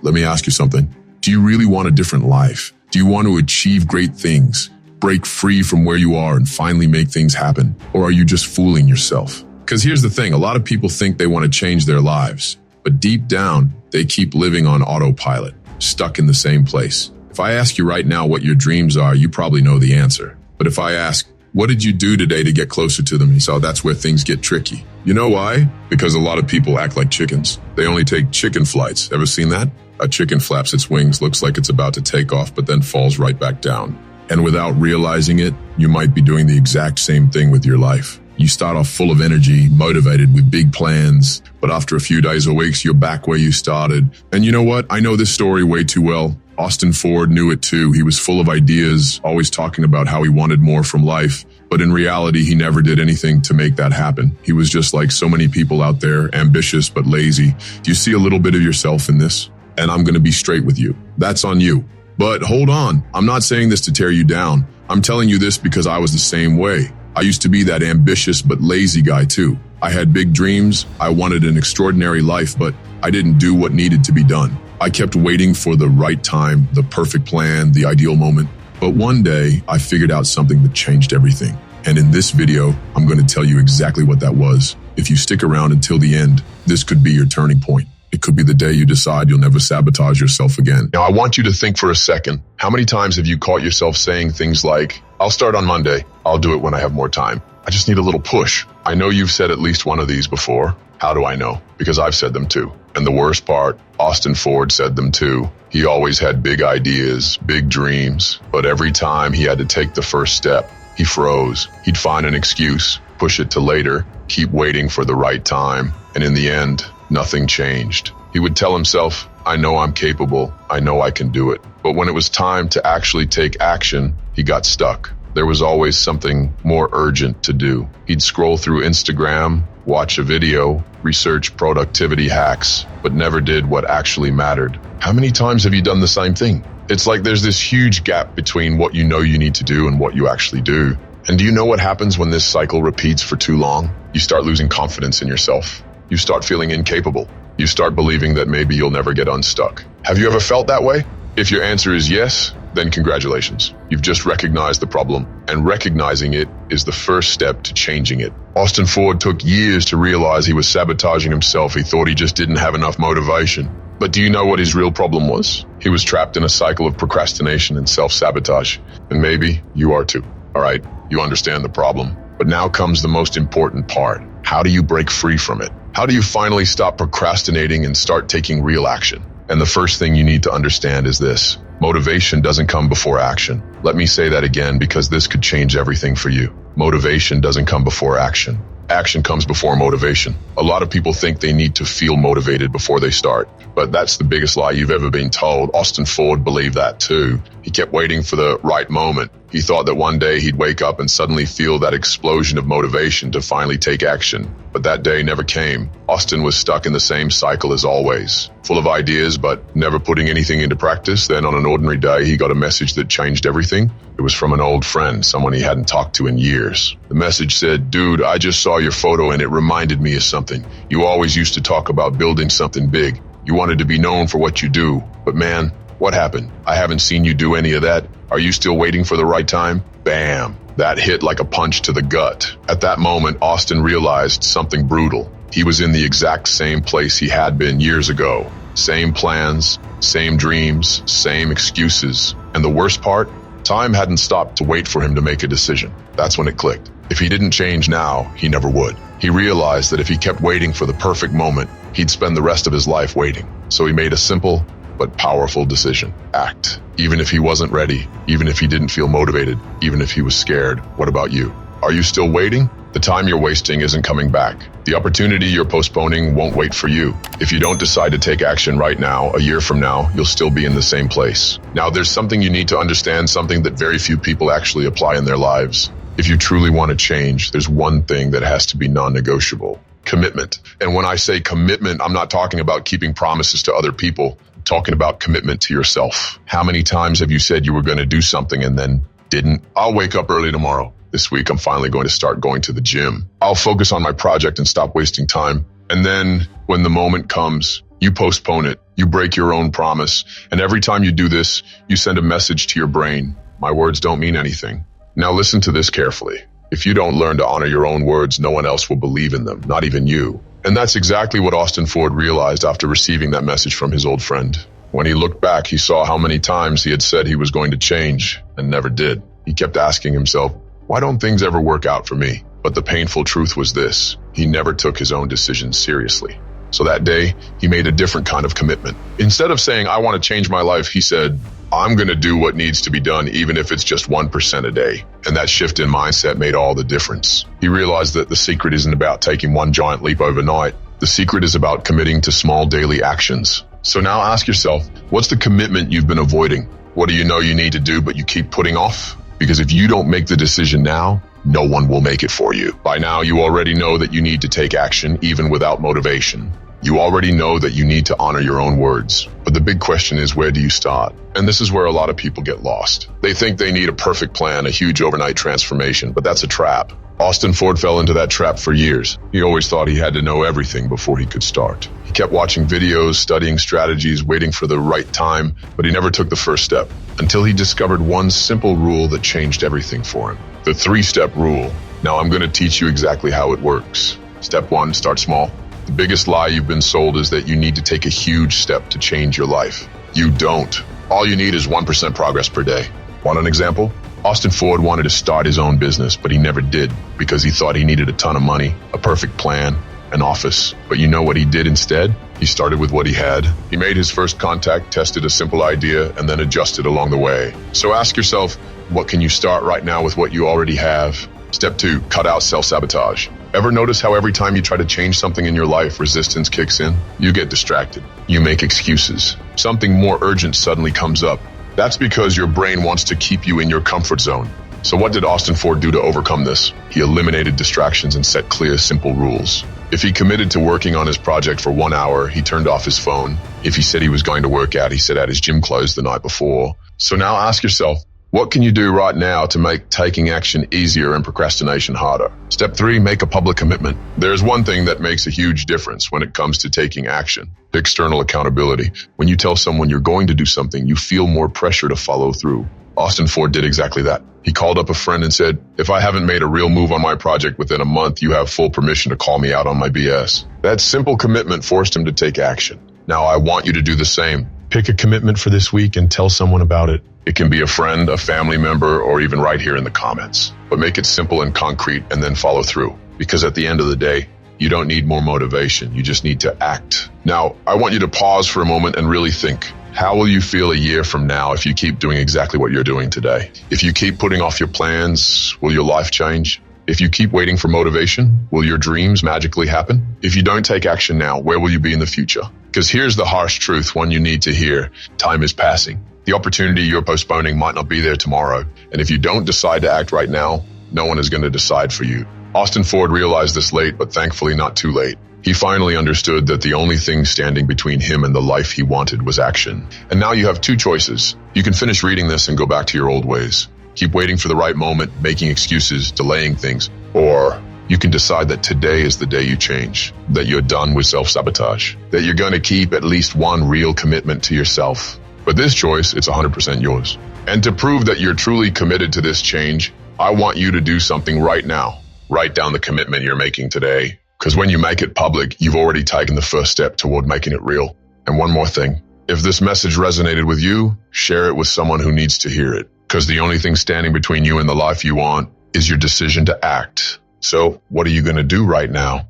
let me ask you something. Do you really want a different life? Do you want to achieve great things, break free from where you are and finally make things happen? Or are you just fooling yourself? Because here's the thing, a lot of people think they want to change their lives, but deep down, they keep living on autopilot, stuck in the same place. If I ask you right now what your dreams are, you probably know the answer. But if I ask, what did you do today to get closer to them? So that's where things get tricky. You know why? Because a lot of people act like chickens. They only take chicken flights. Ever seen that? A chicken flaps its wings, looks like it's about to take off, but then falls right back down. And without realizing it, you might be doing the exact same thing with your life. You start off full of energy, motivated with big plans, but after a few days or weeks, you're back where you started. And you know what? I know this story way too well. Austin Ford knew it too. He was full of ideas, always talking about how he wanted more from life. But in reality, he never did anything to make that happen. He was just like so many people out there, ambitious but lazy. Do you see a little bit of yourself in this? And I'm going to be straight with you. That's on you. But hold on. I'm not saying this to tear you down. I'm telling you this because I was the same way. I used to be that ambitious but lazy guy too. I had big dreams. I wanted an extraordinary life, but I didn't do what needed to be done. I kept waiting for the right time, the perfect plan, the ideal moment. But one day, I figured out something that changed everything. And in this video, I'm going to tell you exactly what that was. If you stick around until the end, this could be your turning point. It could be the day you decide you'll never sabotage yourself again. Now, I want you to think for a second. How many times have you caught yourself saying things like, I'll start on Monday. I'll do it when I have more time. I just need a little push. I know you've said at least one of these before. How do I know? Because I've said them too. And the worst part, Austin Ford said them too. He always had big ideas, big dreams, but every time he had to take the first step, he froze. He'd find an excuse, push it to later, keep waiting for the right time. And in the end, nothing changed. He would tell himself, I know I'm capable. I know I can do it. But when it was time to actually take action, he got stuck. There was always something more urgent to do. He'd scroll through Instagram, watch a video, research productivity hacks, but never did what actually mattered. How many times have you done the same thing? It's like there's this huge gap between what you know you need to do and what you actually do. And do you know what happens when this cycle repeats for too long? You start losing confidence in yourself. You start feeling incapable. You start believing that maybe you'll never get unstuck. Have you ever felt that way? If your answer is yes, then congratulations. You've just recognized the problem, and recognizing it is the first step to changing it. Austin Ford took years to realize he was sabotaging himself. He thought he just didn't have enough motivation. But do you know what his real problem was? He was trapped in a cycle of procrastination and self-sabotage. And maybe you are too. All right, you understand the problem. But now comes the most important part. How do you break free from it? How do you finally stop procrastinating and start taking real action? And the first thing you need to understand is this. Motivation doesn't come before action. Let me say that again because this could change everything for you. Motivation doesn't come before action. Action comes before motivation. A lot of people think they need to feel motivated before they start, but that's the biggest lie you've ever been told. Austin Ford believed that too. He kept waiting for the right moment. He thought that one day he'd wake up and suddenly feel that explosion of motivation to finally take action. But that day never came. Austin was stuck in the same cycle as always, full of ideas, but never putting anything into practice. Then on an ordinary day, he got a message that changed everything. It was from an old friend, someone he hadn't talked to in years. The message said, dude, I just saw your photo and it reminded me of something. You always used to talk about building something big. You wanted to be known for what you do. But man, what happened? I haven't seen you do any of that. Are you still waiting for the right time? Bam! That hit like a punch to the gut. At that moment, Austin realized something brutal. He was in the exact same place he had been years ago. Same plans, same dreams, same excuses. And the worst part? Time hadn't stopped to wait for him to make a decision. That's when it clicked. If he didn't change now, he never would. He realized that if he kept waiting for the perfect moment, he'd spend the rest of his life waiting. So he made a simple but powerful decision. Act. Even if he wasn't ready, even if he didn't feel motivated, even if he was scared. What about you? Are you still waiting? The time you're wasting isn't coming back. The opportunity you're postponing won't wait for you. If you don't decide to take action right now, a year from now, you'll still be in the same place. Now, there's something you need to understand, something that very few people actually apply in their lives. If you truly want to change, there's one thing that has to be non-negotiable. Commitment. And when I say commitment, I'm not talking about keeping promises to other people. I'm talking about commitment to yourself. How many times have you said you were going to do something and then didn't? I'll wake up early tomorrow. This week, I'm finally going to start going to the gym. I'll focus on my project and stop wasting time. And then when the moment comes, you postpone it, you break your own promise, and every time you do this, you send a message to your brain. My words don't mean anything. Now listen to this carefully. If you don't learn to honor your own words, no one else will believe in them, not even you. And that's exactly what Austin Ford realized after receiving that message from his old friend. When he looked back, he saw how many times he had said he was going to change and never did. He kept asking himself, why don't things ever work out for me? But the painful truth was this: he never took his own decisions seriously. So that day, he made a different kind of commitment. Instead of saying, I want to change my life, he said, I'm going to do what needs to be done, even if it's just 1% a day. And that shift in mindset made all the difference. He realized that the secret isn't about taking one giant leap overnight. The secret is about committing to small daily actions. So now ask yourself, what's the commitment you've been avoiding? What do you know you need to do, but you keep putting off? Because if you don't make the decision now, no one will make it for you. By now, you already know that you need to take action, even without motivation. You already know that you need to honor your own words. But the big question is, where do you start? And this is where a lot of people get lost. They think they need a perfect plan, a huge overnight transformation, but that's a trap. Austin Ford fell into that trap for years. He always thought he had to know everything before he could start. He kept watching videos, studying strategies, waiting for the right time, but he never took the first step until he discovered one simple rule that changed everything for him. The 3-step rule. Now I'm going to teach you exactly how it works. Step 1, start small. The biggest lie you've been sold is that you need to take a huge step to change your life. You don't. All you need is 1% progress per day. Want an example? Austin Ford wanted to start his own business, but he never did because he thought he needed a ton of money, a perfect plan, an office. But you know what he did instead? He started with what he had. He made his first contact, tested a simple idea, and then adjusted along the way. So ask yourself, what can you start right now with what you already have? Step 2, cut out self-sabotage. Ever notice how every time you try to change something in your life, resistance kicks in? You get distracted. You make excuses. Something more urgent suddenly comes up. That's because your brain wants to keep you in your comfort zone. So what did Austin Ford do to overcome this? He eliminated distractions and set clear, simple rules. If he committed to working on his project for 1 hour, he turned off his phone. If he said he was going to work out, he set out his gym clothes the night before. So now ask yourself, what can you do right now to make taking action easier and procrastination harder? Step 3, make a public commitment. There's one thing that makes a huge difference when it comes to taking action: external accountability. When you tell someone you're going to do something, you feel more pressure to follow through. Austin Ford did exactly that. He called up a friend and said, if I haven't made a real move on my project within a month, you have full permission to call me out on my BS. That simple commitment forced him to take action. Now I want you to do the same. Pick a commitment for this week and tell someone about it. It can be a friend, a family member, or even right here in the comments. But make it simple and concrete and then follow through. Because at the end of the day, you don't need more motivation. You just need to act. Now, I want you to pause for a moment and really think. How will you feel a year from now if you keep doing exactly what you're doing today? If you keep putting off your plans, will your life change? If you keep waiting for motivation, will your dreams magically happen? If you don't take action now, where will you be in the future? Because here's the harsh truth, one you need to hear. Time is passing. The opportunity you're postponing might not be there tomorrow. And if you don't decide to act right now, no one is going to decide for you. Austin Ford realized this late, but thankfully not too late. He finally understood that the only thing standing between him and the life he wanted was action. And now you have 2 choices. You can finish reading this and go back to your old ways. Keep waiting for the right moment, making excuses, delaying things. Or you can decide that today is the day you change, that you're done with self-sabotage, that you're going to keep at least one real commitment to yourself. But this choice, it's 100% yours. And to prove that you're truly committed to this change, I want you to do something right now. Write down the commitment you're making today. Because when you make it public, you've already taken the first step toward making it real. And one more thing. If this message resonated with you, share it with someone who needs to hear it. Because the only thing standing between you and the life you want is your decision to act. So what are you going to do right now?